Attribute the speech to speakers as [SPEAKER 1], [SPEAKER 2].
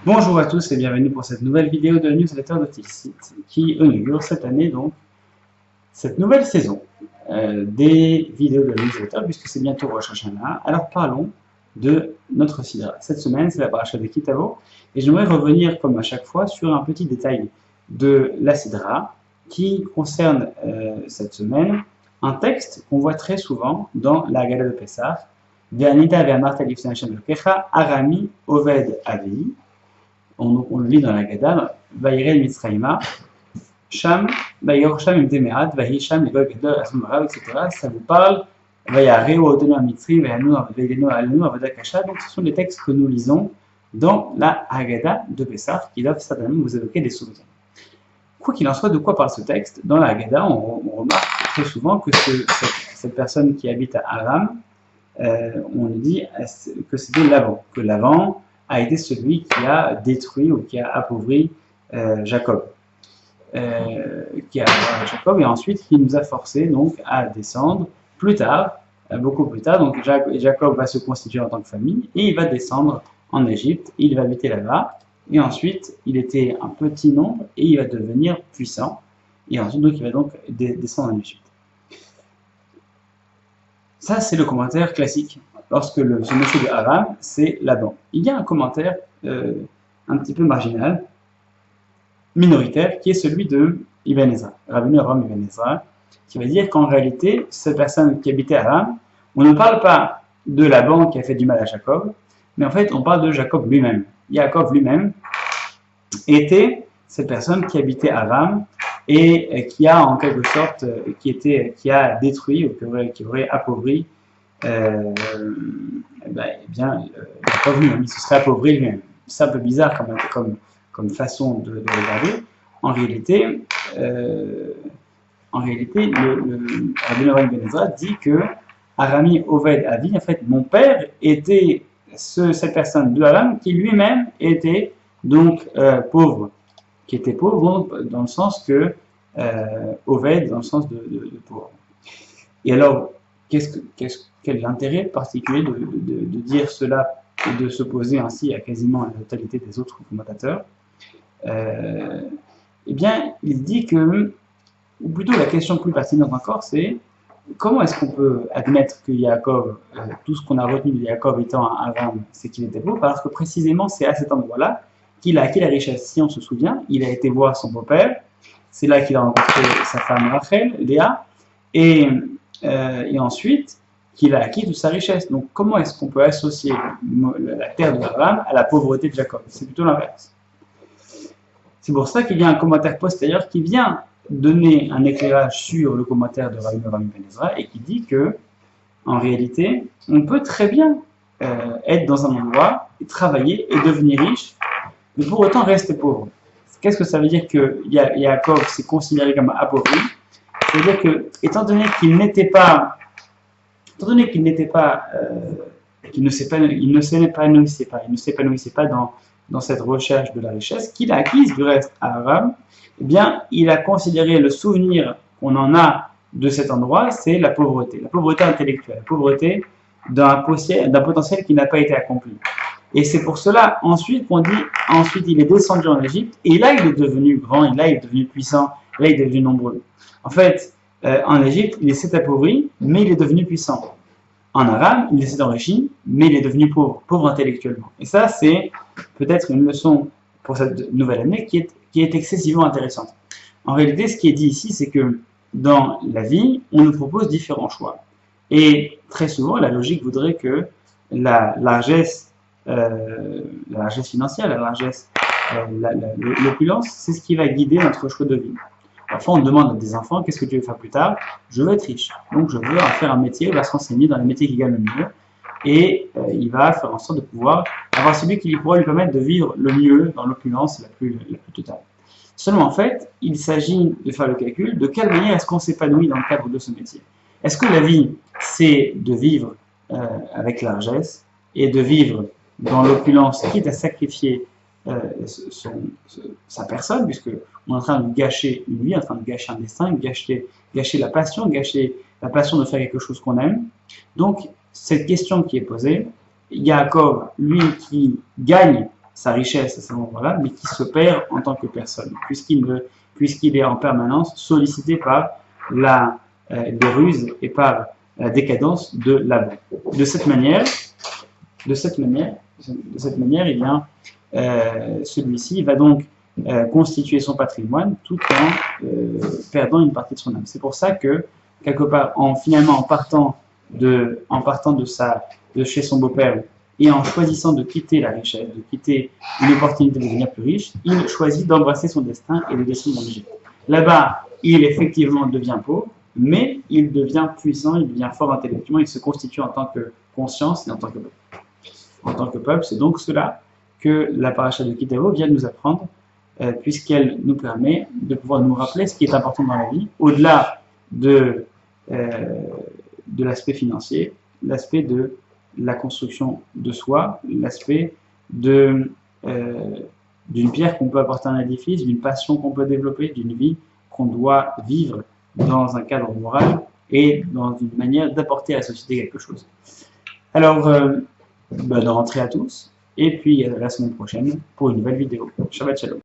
[SPEAKER 1] Bonjour à tous et bienvenue pour cette nouvelle vidéo de newsletter de Tilsit qui inaugure cette année donc cette nouvelle saison des vidéos de newsletter puisque c'est bientôt Rosh Hashanah. Alors parlons de notre sidra. Cette semaine c'est la paracha de Kitavo et j'aimerais revenir comme à chaque fois sur un petit détail de la sidra qui concerne cette semaine un texte qu'on voit très souvent dans la Haggadah de Pessah. Ve'anita ve'amarta lifnei Hashem Elokecha arami oved avi. On le lit dans la Haggadah, Vaïrel Mitzraïma, Sham, Vaïor Sham Imtemeat, Vaïsham, Legol Gedol, Asumarav, etc. Ça vous parle, Vaïareu, Otenu Amitri, Vaïanu Alenu, Avadakasha. Donc ce sont des textes que nous lisons dans la Haggadah de Pessah qui doivent certainement vous évoquer des souvenirs. Quoi qu'il en soit, de quoi parle ce texte? Dans la Haggadah, on remarque très souvent que cette personne qui habite à Aram, on nous dit que c'était Laban, que Laban a été celui qui a détruit ou qui a appauvri Jacob. Jacob et ensuite qui nous a forcé donc à descendre plus tard, beaucoup plus tard. Donc Jacob va se constituer en tant que famille et il va descendre en Égypte, il va habiter là-bas et ensuite il était un petit nombre et il va devenir puissant et ensuite donc il va donc descendre en Égypte. Ça c'est le commentaire classique. Lorsque ce monsieur de Aram, c'est Laban. Il y a un commentaire un petit peu marginal, minoritaire, qui est celui de Ibn Ezra, Rabbeinu Avraham Ibn Ezra, qui va dire qu'en réalité, cette personne qui habitait Aram, on ne parle pas de Laban qui a fait du mal à Jacob, mais en fait, on parle de Jacob lui-même. Jacob lui-même était cette personne qui habitait Aram et qui a en quelque sorte, qui a détruit ou qui aurait appauvri Jacob lui-même, il se serait appauvri lui-même. C'est un peu bizarre comme façon de regarder. En réalité, le Rabbeinu Avraham Ben Ezra dit que Arami Oved Avi, en fait, mon père était cette personne de Aram qui lui-même était donc pauvre, qui était pauvre dans le sens que Oved dans le sens de pauvre. Et alors, quel est l'intérêt particulier de dire cela et de s'opposer ainsi à quasiment la totalité des autres commentateurs? Eh bien, il dit que, ou plutôt la question plus pertinente encore, c'est comment est-ce qu'on peut admettre que Yaakov, tout ce qu'on a retenu de Yaakov étant un Aram, c'est qu'il était pauvre, alors que précisément c'est à cet endroit-là qu'il a acquis la richesse. Si on se souvient, il a été voir son beau-père, c'est là qu'il a rencontré sa femme Rachel, Léa, et ensuite qu'il a acquis toute sa richesse. Donc comment est-ce qu'on peut associer la terre de Abraham à la pauvreté de Jacob? C'est plutôt l'inverse. C'est pour ça qu'il y a un commentaire postérieur qui vient donner un éclairage sur le commentaire de Rabbeinu Avraham Ben Ezra et qui dit que, en réalité, on peut très bien être dans un endroit, et travailler et devenir riche, mais pour autant rester pauvre. Qu'est-ce que ça veut dire que Jacob s'est considéré comme appauvri? C'est-à-dire que, étant donné qu'il ne s'épanouissait pas dans cette recherche de la richesse qu'il a acquise du reste à Aram, eh bien, il a considéré le souvenir qu'on en a de cet endroit, c'est la pauvreté intellectuelle, la pauvreté d'un potentiel qui n'a pas été accompli. Et c'est pour cela, ensuite, qu'on dit, ensuite il est descendu en Égypte, et là il est devenu grand, et là il est devenu puissant, là il est devenu nombreux. En fait, en Égypte, il s'est appauvri, mais il est devenu puissant. En Aram, il s'est enrichi, mais il est devenu pauvre intellectuellement. Et ça, c'est peut-être une leçon pour cette nouvelle année qui est excessivement intéressante. En réalité, ce qui est dit ici, c'est que dans la vie, on nous propose différents choix. Et très souvent, la logique voudrait que la largesse financière, l'opulence, c'est ce qui va guider notre choix de vie. Parfois, on demande à des enfants, qu'est-ce que tu veux faire plus tard? Je veux être riche. Donc, je veux en faire un métier, il va se renseigner dans les métiers qui gagnent le mieux. Et il va faire en sorte de pouvoir avoir celui qui pourra lui permettre de vivre le mieux dans l'opulence la plus totale. Seulement, en fait, il s'agit de faire le calcul de quelle manière est-ce qu'on s'épanouit dans le cadre de ce métier. Est-ce que la vie, c'est de vivre avec largesse et de vivre dans l'opulence, quitte à sacrifier sa personne, puisque on est en train de gâcher une vie, en train de gâcher un destin, gâcher la passion de faire quelque chose qu'on aime. Donc, cette question qui est posée, Yaakov, lui qui gagne sa richesse à ce moment-là, mais qui se perd en tant que personne, puisqu'il est en permanence sollicité par les ruses et par la décadence de Laban. De cette manière, eh bien, celui-ci va donc constituer son patrimoine tout en perdant une partie de son âme. C'est pour ça que, quelque part, finalement, en partant de chez son beau-père et en choisissant de quitter la richesse, de quitter une opportunité de devenir plus riche, il choisit d'embrasser son destin et de descendre en Égypte. Là-bas, il effectivement devient pauvre, mais il devient puissant, il devient fort intellectuellement, il se constitue en tant que conscience et en tant que peuple. En tant que peuple, c'est donc cela que la paracha de Kitavo vient de nous apprendre, puisqu'elle nous permet de pouvoir nous rappeler ce qui est important dans la vie, au-delà de l'aspect financier, l'aspect de la construction de soi, l'aspect d'une pierre qu'on peut apporter à un édifice, d'une passion qu'on peut développer, d'une vie qu'on doit vivre dans un cadre moral et dans une manière d'apporter à la société quelque chose. Alors, bonne rentrée à tous, et puis à la semaine prochaine pour une nouvelle vidéo. Shabbat Shalom.